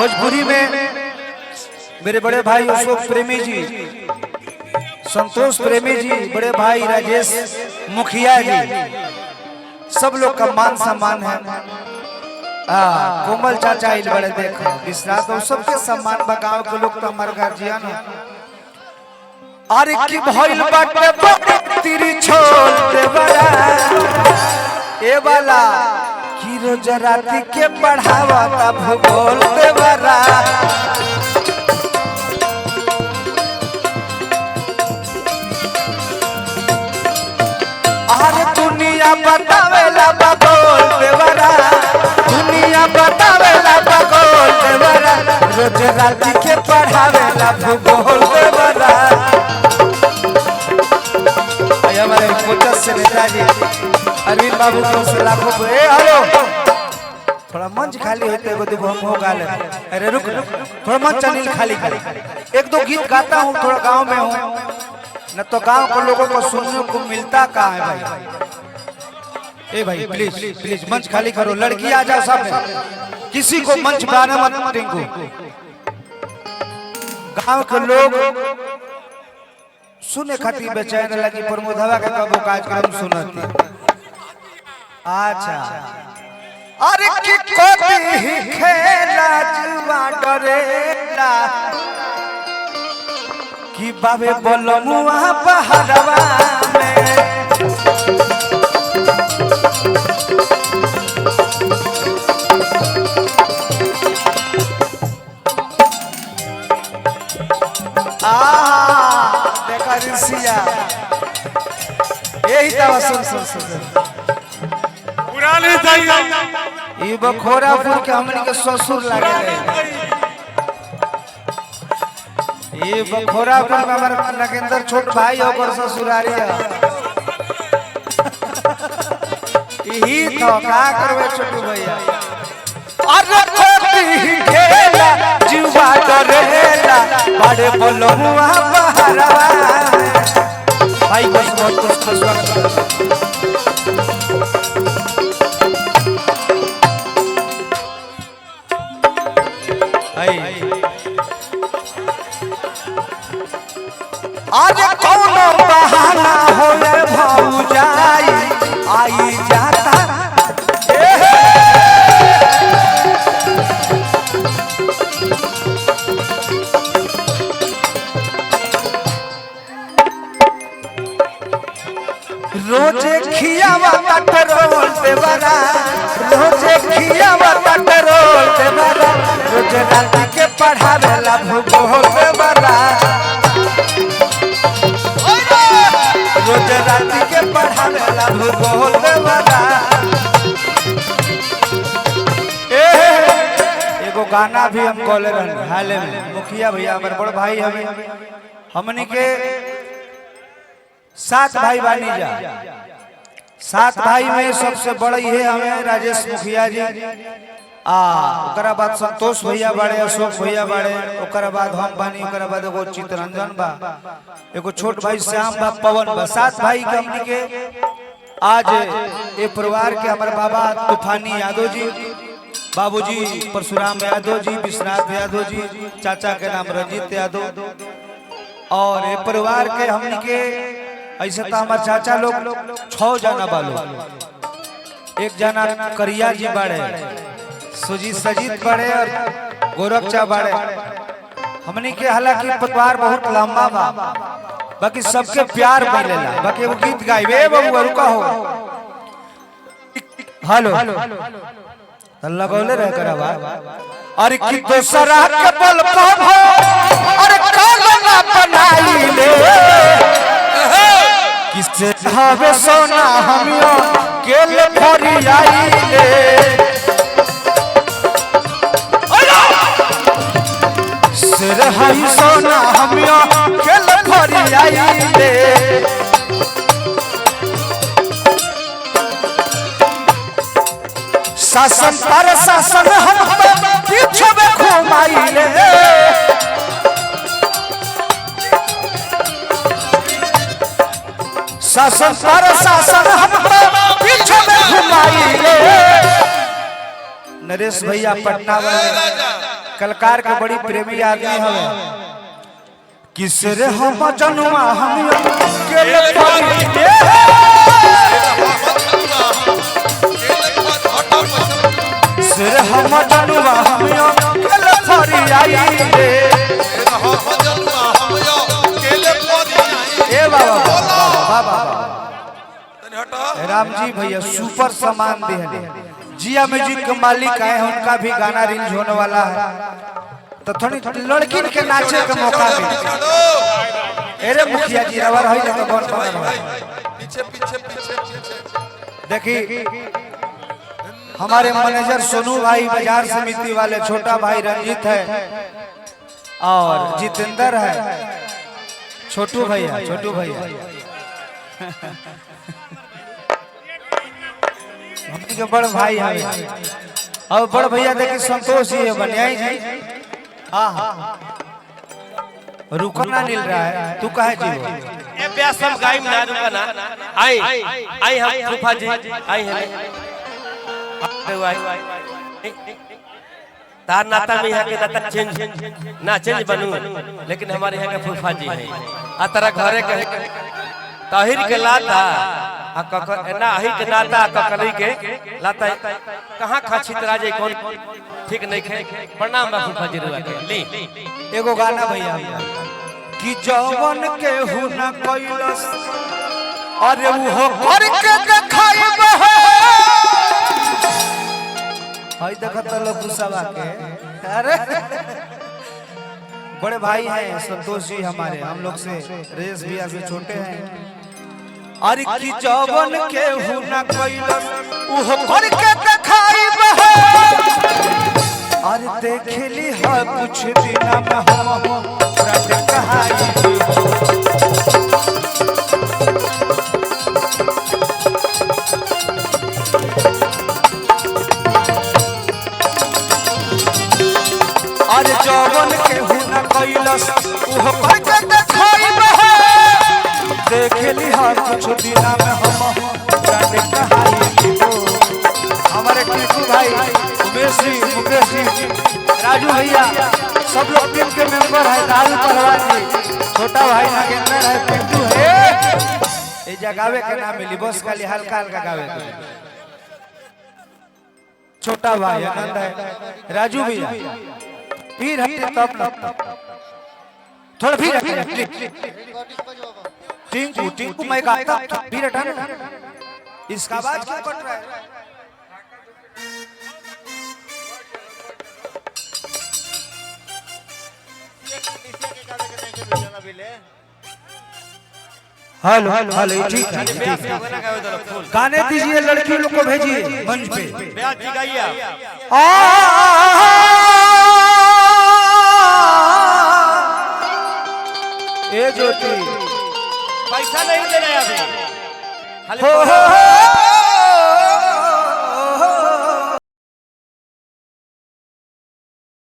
भोजपुरी में मेरे बड़े भाई अशोक प्रेमी जी, संतोष प्रेमी जी, बड़े भाई राजेश मुखिया जी, सब लोग का मान सम्मान है। कोमल चाचा इल बड़े देखो विश्राम तो सबके सम्मान बगाव के लोग तो हमारे गार्जियन है। अरे की भइल बाटे बड़ी तेरी छोड़ बड़ा ए वाला की रोज राती के पढ़ावा भूगोल दे बड़ा। अरे दुनिया बतावेला भूगोल दे बड़ा, दुनिया बतावेला भूगोल दे बड़ा, रोज राती के पढ़ावेला भूगोल दे बड़ा। हमारे कोचस से नेताजी अरविंद बाबू को से लाखों हेलो थोड़ा मंच खाली होते है देखो हम हो गाले। अरे रुक थोड़ा मंच अनिल खाली खाली एक दो गीत गाता हूँ, थोड़ा गांव में हूँ न तो गांव के लोगों को सुनने को मिलता कहाँ है भाई। ए भाई प्लीज प्लीज मंच खाली करो, लड़की आ जाओ सब, किसी को मंच बनाना मत टिंकू। गांव के लोग सुने खाती बेचैन लगी प्रमोदवा का कबो कार्यक्रम सुनती। अच्छा अरे की कोती खेला जुआ डरेला कि बाबे बोलो मुआ पहाड़वा में देखा ऋषिया यही दवा सुन पुरानी चाहिए ये बखोरापुर के हमनी के ससुर लागे ये बखोरापुर में हमारा नगेंद्र छोट भाई और ससुरारी है। यही तो का करवे छोटू भैया। अरे कोती खेला जुआ डरेला बड़े बोलो मुआ पहाड़वा भाई बस बहुत कुछ खुश आज कौनो बहाना होले भौजाई आई जाता रोजे खियावा कटरोल दे बरा, रोजे खियावा कटरोल दे बरा, रोज राती के पढ़ावेला भूगोल दे बरा, रोज राती के पढ़ावेला भूगोल दे बरा। एगो गाना भी हम कॉले रहन हाले में मुखिया भैया हमारे बड़ भाई हमें हमनी के 7 भाई बानी जा, 7 भाई में सबसे बड़ा ये हमें राजेश मुखिया जी, ओकरा बाद संतोष भैया बाड़े, अशोक भैया बाड़े, ओकरा बाद हम बानी, ओकरा बाद एगो चितरंजन बा, एगो छोट भाई श्याम बा, पवन बा। 7 भाई के हमनी के आज ये परिवार के हमारे बाबा तूफानी यादव जी, बाबूजी परशुराम यादव जी, विश्वनाथ यादव जी, चाचा के नाम रंजीत यादव, और ये परिवार के हमनी के ऐसे तो हमारे चाचा लोग 6 जना बालो, एक जना करिया जी बाड़े, सुजीत सजीत बाड़े और गोरखचा बाड़े। हमनी के हालांकि परिवार बहुत लंबा बा, बाकी सबके प्यार मिलेला। बाकी वो गीत गाइबे बबुआ रुका हो हेलो लगौले रह कर आवाज। अरे कि दोसरा के बल पर अरे काला बनाई ले किसे हवे सोना हमियो केल भरी आई ले सिर हई सोना हमियो केल भरी आई ले शासन पर शासन हम पीछे में घुमाई ले शासन पर शासन हम पीछे में घुमाई ले। नरेश भैया पटना वाले कलकार के बड़ी प्रेमी आदमी हवे किसरे हम जनुआ हम अकेले परी सिर हम जनुआ हम अकेले परी आई रे ए बाबा बाबा राम जी भैया सुपर सामान दे जिया म्यूजिक के मालिक आए हैं उनका भी गाना रिलीज होने वाला है तो थोड़ी लड़की के नाचे का मौका भी अरे मुखिया जी रवर है तो कौन बना पीछे पीछे पीछे देखी हमारे मैनेजर सोनू भाई बाजार समिति वाले छोटा भाई रंजीत है और जितेंद्र है छोटू भैया हमनी के बड़ भाई है और बड़ भैया देखिए संतोष जी है बनियाई जी हाँ रुकना मिल रहा है तू कहे जी ए ब्यास हम गाइम ना रुकना आई हम फूफा जी आई है तार नाता में यहाँ के नाता चेंज ना चेंज बनू लेकिन हमारे यहाँ के फूफा जी है आ तारा घरे कहे ताहिर के लाता आ ककर ना आही के नाता ककरी के लाता कहां खाछी तरा जे कौन ठीक नहीं खे प्रणाम बा फूफा जी रुआ के ली एगो गाना भैया कि जवन के हु न कइलस अरे वो करके देखाइब हई देखत लोग गुस्सा के अरे बड़े भाई हैं संतोष जी हमारे हम लोग से रेस भैया से छोटे हैं अरे की जवन के हु न कइलस वो करके देखाइब अरे देखली है कुछ दिन में हम रट कहाई अरे जवन के हु न कइलस वो करके देखाइब देखली है कुछ दिन में हम रट कहाई हमारे टीकू भाई उमेश जी मुकेश जी राजू भैया सब लोग टीम के मेंबर है दारू पहलवान जी छोटा भाई नागेंद्र है पिंटू है ये जगावे के नाम मिली बस खाली हल्का हल्का गावे छोटा भाई आनंद है राजू भैया फिर हटे तब थोड़ा फिर हटे टिंकू मैं गाता फिर हटा इसका आवाज क्यों कट रहा है हेलो हेलो ठीक है गाने दीजिए लड़की लोग को भेजिए मंच पे ब्यास जी गाइए ए ज्योति पैसा नहीं दे रहे अभी हो